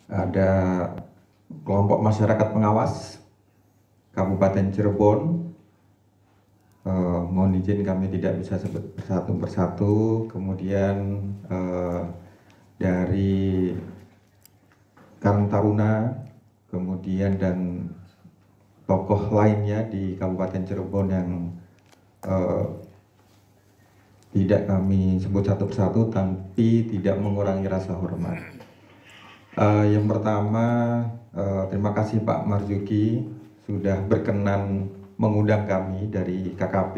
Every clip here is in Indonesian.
ada kelompok masyarakat pengawas Kabupaten Cirebon. Mohon izin kami tidak bisa sebut persatu persatu. Kemudian dari Karang Taruna, kemudian dan tokoh lainnya di Kabupaten Cirebon yang tidak kami sebut satu persatu, tapi tidak mengurangi rasa hormat. Yang pertama, terima kasih Pak Marzuki sudah berkenan mengundang kami dari KKP,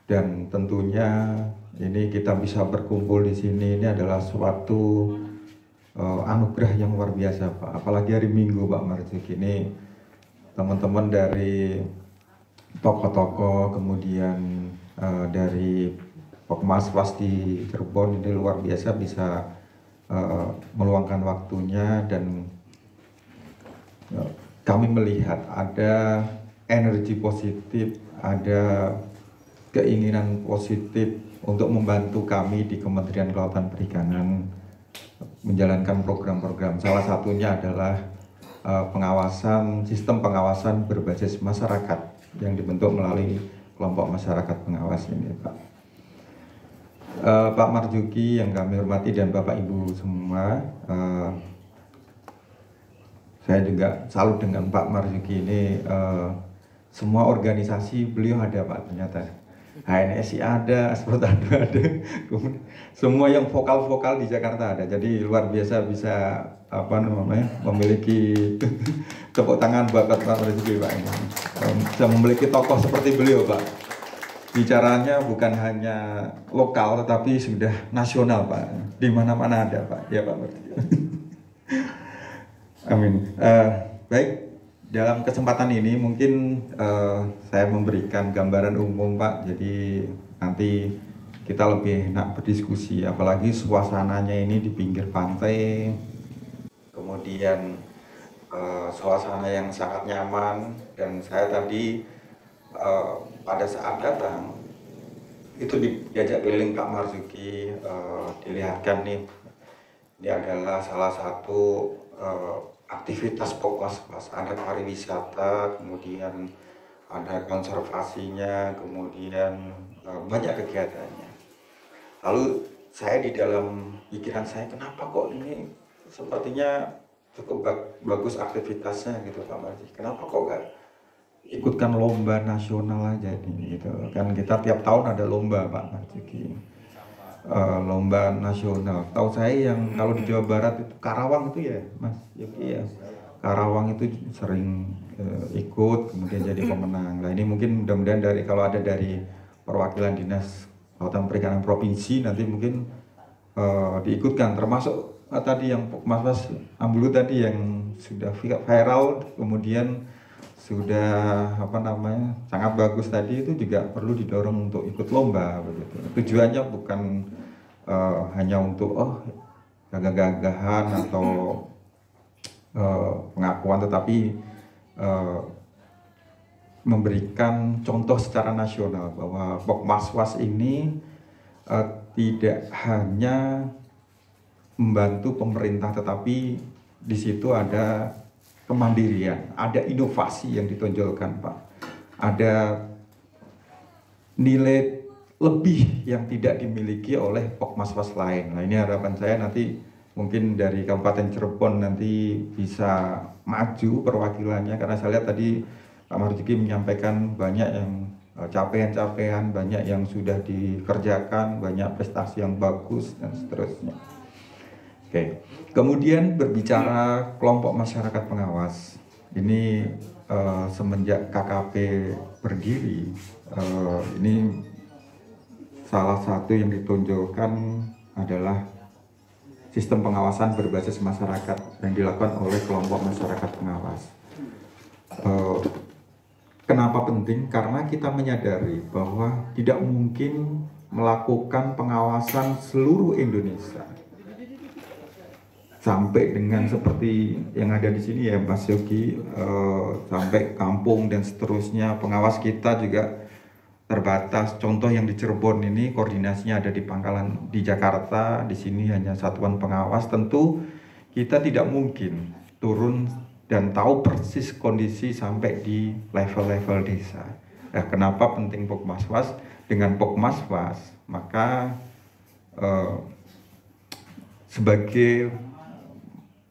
dan tentunya ini kita bisa berkumpul di sini, ini adalah suatu anugerah yang luar biasa Pak. Apalagi hari Minggu Pak Marzuki, ini teman-teman dari tokoh-tokoh, kemudian dari Pokmaswas di Cirebon, ini luar biasa bisa meluangkan waktunya, dan kami melihat ada energi positif, ada keinginan positif untuk membantu kami di Kementerian Kelautan Perikanan menjalankan program-program. Salah satunya adalah sistem pengawasan berbasis masyarakat yang dibentuk melalui kelompok masyarakat pengawas ini, Pak. Pak Marzuki yang kami hormati dan Bapak Ibu semua, saya juga salut dengan Pak Marzuki ini. Semua organisasi beliau ada Pak, ternyata HNSI ada, Asprotado ada, semua yang vokal-vokal di Jakarta ada. Jadi luar biasa bisa memiliki tepuk tangan buat Pak Marzuki Pak ini. Bisa memiliki tokoh seperti beliau Pak. Bicaranya bukan hanya lokal tetapi sudah nasional Pak. Di mana-mana ada Pak. Ya Pak Marzuki. Amin. Baik, dalam kesempatan ini mungkin saya memberikan gambaran umum Pak. Jadi nanti kita lebih enak berdiskusi. Apalagi suasananya ini di pinggir pantai. Kemudian suasana yang sangat nyaman. Dan saya tadi pada saat datang itu diajak keliling Pak Marzuki, dilihatkan nih, ini adalah salah satu aktivitas Pokmaswas, ada pariwisata, kemudian ada konservasinya, kemudian banyak kegiatannya. Lalu saya di dalam pikiran saya, kenapa kok ini sepertinya cukup bagus aktivitasnya gitu Pak Marzuki, kenapa kok gak ikutkan lomba nasional aja ini gitu kan. Kita tiap tahun ada lomba Pak Marzuki, lomba nasional. Tahu saya yang kalau di Jawa Barat itu Karawang itu ya Mas Yogi ya, Karawang itu sering ikut kemudian jadi pemenang. Nah ini mungkin mudah-mudahan kalau ada dari perwakilan Dinas Kelautan Perikanan Provinsi nanti mungkin diikutkan, termasuk tadi yang Mas Ambulu tadi yang sudah viral kemudian sudah sangat bagus tadi, itu juga perlu didorong untuk ikut lomba begitu. Tujuannya bukan hanya untuk gagah-gagahan atau pengakuan, tetapi memberikan contoh secara nasional bahwa Pokmaswas ini tidak hanya membantu pemerintah, tetapi di situ ada kemandirian, ada inovasi yang ditonjolkan Pak, ada nilai lebih yang tidak dimiliki oleh Pokmaswas lain. Nah ini harapan saya nanti mungkin dari Kabupaten Cirebon nanti bisa maju perwakilannya, karena saya lihat tadi Pak Marzuki menyampaikan banyak yang capaian-capaian, banyak yang sudah dikerjakan, banyak prestasi yang bagus dan seterusnya. Oke. Kemudian berbicara kelompok masyarakat pengawas, ini semenjak KKP berdiri, ini salah satu yang ditonjolkan adalah sistem pengawasan berbasis masyarakat yang dilakukan oleh kelompok masyarakat pengawas. Kenapa penting? Karena kita menyadari bahwa tidak mungkin melakukan pengawasan seluruh Indonesia sampai dengan seperti yang ada di sini ya Mas Yogi, sampai kampung dan seterusnya. Pengawas kita juga terbatas. Contoh yang di Cirebon ini koordinasinya ada di Pangkalan di Jakarta, di sini hanya satuan pengawas. Tentu kita tidak mungkin turun dan tahu persis kondisi sampai di level-level desa. Nah, kenapa penting Pokmaswas? Dengan Pokmaswas, maka sebagai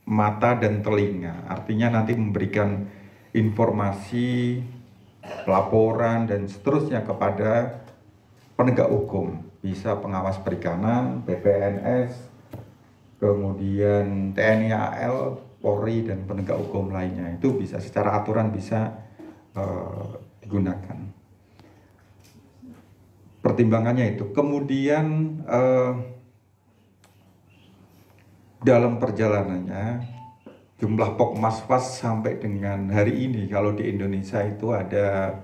mata dan telinga, artinya nanti memberikan informasi, laporan dan seterusnya kepada penegak hukum, bisa pengawas perikanan, PPNS, kemudian TNI AL, Polri dan penegak hukum lainnya. Itu bisa secara aturan bisa digunakan. Pertimbangannya itu. Kemudian dalam perjalanannya jumlah Pokmaswas sampai dengan hari ini kalau di Indonesia itu ada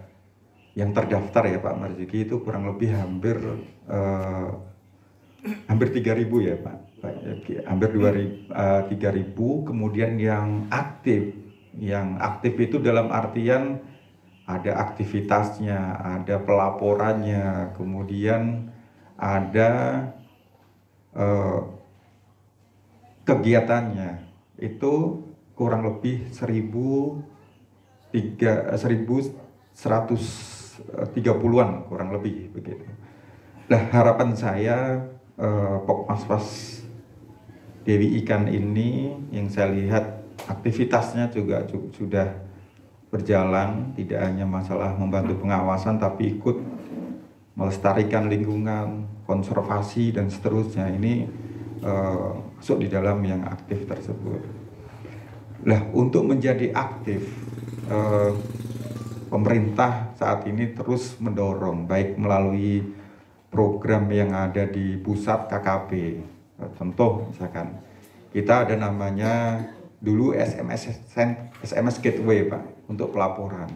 yang terdaftar ya Pak Marzuki, itu kurang lebih hampir 3.000 ya Pak, hampir 3.000. Kemudian yang aktif itu dalam artian ada aktivitasnya, ada pelaporannya, kemudian ada kegiatannya, itu kurang lebih 1.130-an kurang lebih begitu. Nah, harapan saya Pokmaswas Dewi Ikan ini yang saya lihat aktivitasnya juga sudah berjalan, tidak hanya masalah membantu pengawasan tapi ikut melestarikan lingkungan, konservasi dan seterusnya. Ini masuk di dalam yang aktif tersebut. Nah, untuk menjadi aktif, pemerintah saat ini terus mendorong, baik melalui program yang ada di pusat KKP. Contoh misalkan, kita ada namanya dulu SMS Gateway Pak, untuk pelaporan.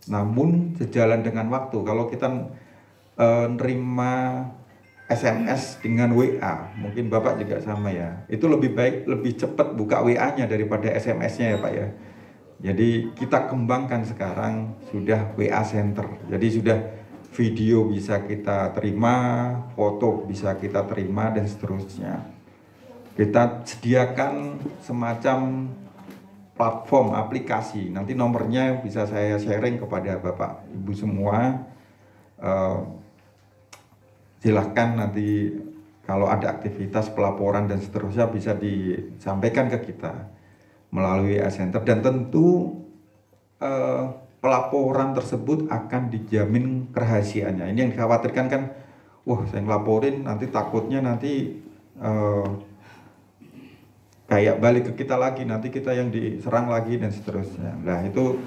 Namun sejalan dengan waktu, kalau kita nerima SMS dengan WA, mungkin Bapak juga sama ya, itu lebih baik, lebih cepat buka WA-nya daripada SMS-nya ya Pak ya. Jadi kita kembangkan sekarang sudah WA Center, jadi sudah video bisa kita terima, foto bisa kita terima dan seterusnya. Kita sediakan semacam platform aplikasi, nanti nomornya bisa saya sharing kepada Bapak Ibu semua. Silahkan nanti kalau ada aktivitas pelaporan dan seterusnya bisa disampaikan ke kita melalui center, dan tentu pelaporan tersebut akan dijamin kerahasiaannya. Ini yang dikhawatirkan kan, wah saya ngelaporin nanti takutnya nanti kayak balik ke kita lagi, nanti kita yang diserang lagi dan seterusnya. Nah itu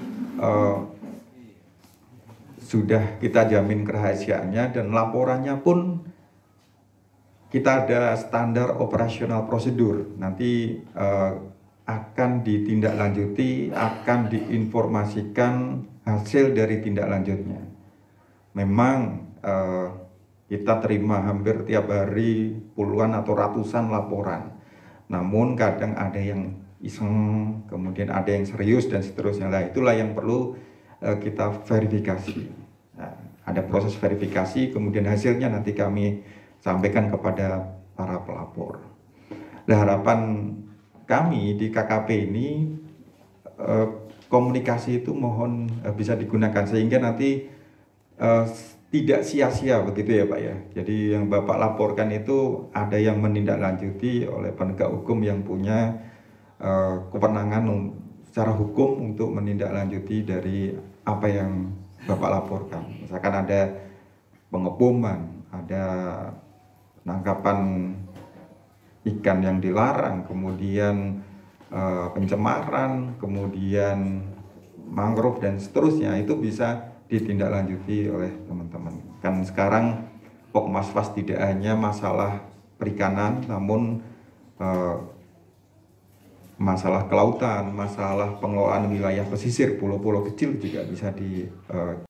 sudah kita jamin kerahasiaannya, dan laporannya pun kita ada standar operasional prosedur. Nanti akan ditindaklanjuti, akan diinformasikan hasil dari tindak lanjutnya. Memang kita terima hampir tiap hari puluhan atau ratusan laporan. Namun kadang ada yang iseng, kemudian ada yang serius dan seterusnya. Nah, itulah yang perlu kita verifikasi. Nah, ada proses verifikasi, kemudian hasilnya nanti kami sampaikan kepada para pelapor. Nah, harapan kami di KKP ini komunikasi itu mohon bisa digunakan sehingga nanti tidak sia-sia begitu ya Pak ya. Jadi yang Bapak laporkan itu ada yang menindaklanjuti oleh penegak hukum yang punya kewenangan secara hukum untuk menindaklanjuti dari apa yang Bapak laporkan. Misalkan ada pengeboman, ada penangkapan ikan yang dilarang, kemudian pencemaran, kemudian mangrove dan seterusnya, itu bisa ditindaklanjuti oleh teman-teman. Kan sekarang Pokmaswas tidak hanya masalah perikanan, namun masalah kelautan, masalah pengelolaan wilayah pesisir, pulau-pulau kecil juga bisa di